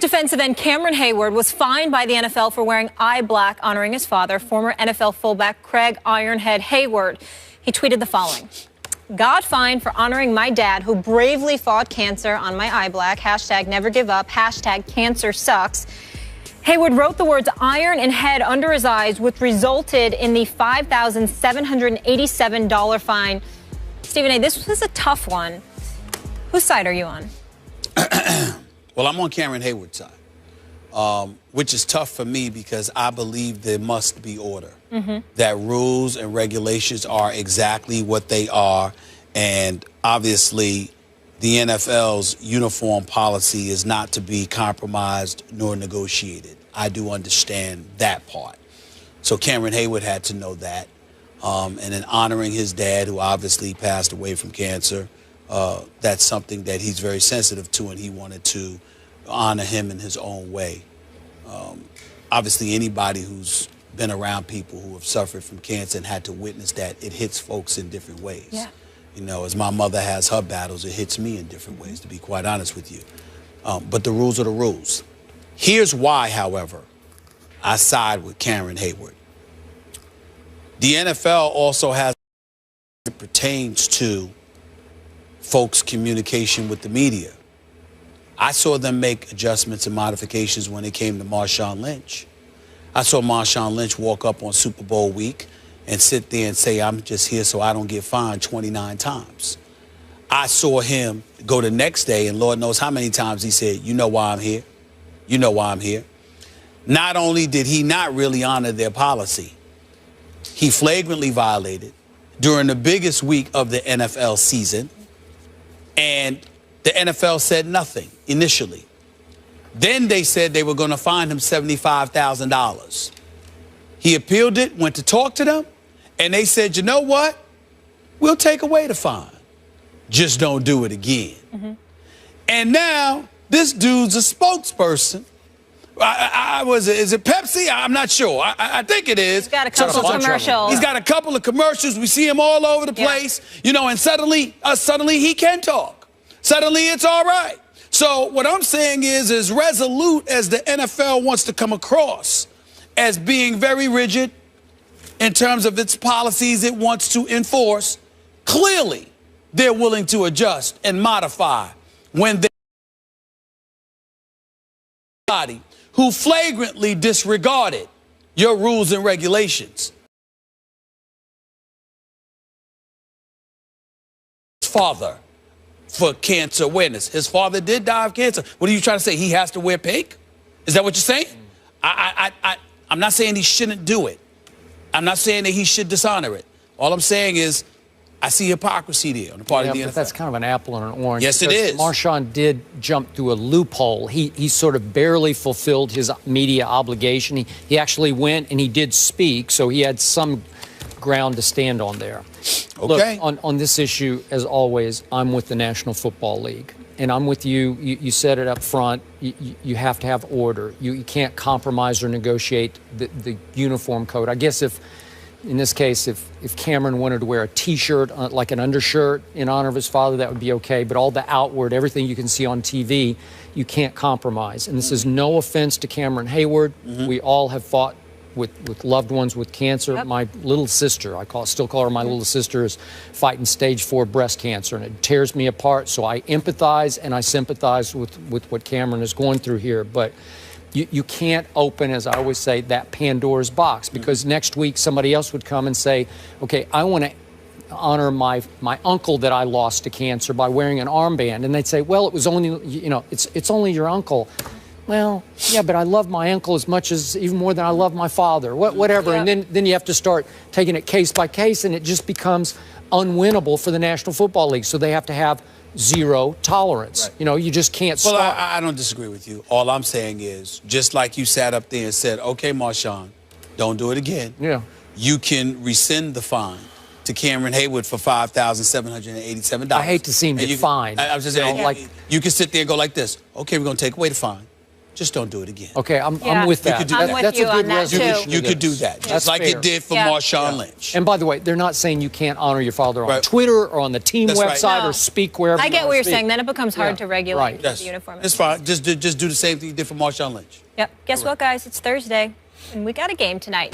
defensive end Cameron Heyward was fined by the NFL for wearing eye black, honoring his father, former NFL fullback Craig Ironhead Heyward. He tweeted the following: "God fined for honoring my dad, who bravely fought cancer on my eye black. Hashtag never give up. Hashtag cancer sucks." Heyward wrote the words iron and head under his eyes, which resulted in the $5,787 fine. Stephen A., this was a tough one. Whose side are you on? Well, I'm on Cameron Heyward's side, which is tough for me because I believe there must be order. That rules and regulations are exactly what they are. And obviously, the NFL's uniform policy is not to be compromised nor negotiated. I do understand that part. So Cameron Heyward had to know that. And in honoring his dad, who obviously passed away from cancer, that's something that he's very sensitive to, and he wanted to honor him in his own way. Obviously, anybody who's been around people who have suffered from cancer and had to witness that, it hits folks in different ways. Yeah. You know, as my mother has her battles, it hits me in different ways, to be quite honest with you. But the rules are the rules. Here's why, however, I side with Cameron Heyward. The NFL also has it pertains to folks' communication with the media. I saw them make adjustments and modifications when it came to Marshawn Lynch. I saw Marshawn Lynch walk up on Super Bowl week and sit there and say, "I'm just here so I don't get fined 29 times. I saw him go the next day, and Lord knows how many times he said, "You know why I'm here. You know why I'm here." Not only did he not really honor their policy, he flagrantly violated during the biggest week of the NFL season, and the NFL said nothing initially. Then they said they were going to fine him $75,000. He appealed it, went to talk to them, and they said, "You know what? We'll take away the fine. Just don't do it again." And now this dude's a spokesperson. Is it Pepsi? I'm not sure. I think it is. He's got a couple of commercials. He's got a couple of commercials. We see him all over the place, you know, and suddenly he can talk. Suddenly it's all right. So what I'm saying is, as resolute as the NFL wants to come across as being very rigid in terms of its policies it wants to enforce, clearly they're willing to adjust and modify when they who flagrantly disregarded your rules and regulations. Father for cancer awareness. His father did die of cancer. What are you trying to say? He has to wear pink? Is that what you're saying? I'm not saying he shouldn't do it. I'm not saying that he should dishonor it. All I'm saying is I see hypocrisy there on the part of the NFL. But that's kind of an apple and an orange. Yes, it is. Marshawn did jump through a loophole. He sort of barely fulfilled his media obligation. He actually went and he did speak, so he had some ground to stand on there. Okay. Look, on this issue, as always, I'm with the National Football League. And I'm with you. You said it up front. You have to have order. You can't compromise or negotiate the uniform code. I guess in this case, if Cameron wanted to wear a T-shirt, like an undershirt, in honor of his father, that would be okay. But all the outward, everything you can see on TV, you can't compromise. And this is no offense to Cameron Heyward. We all have fought with loved ones with cancer. Yep. My little sister, still call her my little sister, is fighting stage 4 breast cancer, and it tears me apart. So I empathize and I sympathize with what Cameron is going through here. But you can't open, as I always say, that Pandora's box, because next week somebody else would come and say, okay, I want to honor my uncle that I lost to cancer by wearing an armband. And they'd say, well, it was only, it's only your uncle. Well, yeah, but I love my uncle even more than I love my father, whatever. Yeah. And then you have to start taking it case by case, and it just becomes unwinnable for the National Football League. So they have to have zero tolerance. Right. You just can't stop. Well, I don't disagree with you. All I'm saying is, just like you sat up there and said, okay, Marshawn, don't do it again. Yeah. You can rescind the fine to Cameron Heyward for $5,787. I hate to see him get fined. I was just saying, you can sit there and go like this. Okay, we're going to take away the fine. just don't do it again. Okay, I'm Yeah. with that. could do I'm that. with That's you a good on that, too. resolution. You to could do this. that, That's just like fair. it did for Yeah. Marshawn Lynch. And by the way, they're not saying you can't honor your father on Right. Twitter or on the team That's right. website No. or speak wherever. I you get wanna what you're speak. saying. Then it becomes hard Yeah. to regulate Right. the uniform. It's fine. Just do the same thing you did for Marshawn Lynch. Yep. Guess what, guys? It's Thursday, and we got a game tonight.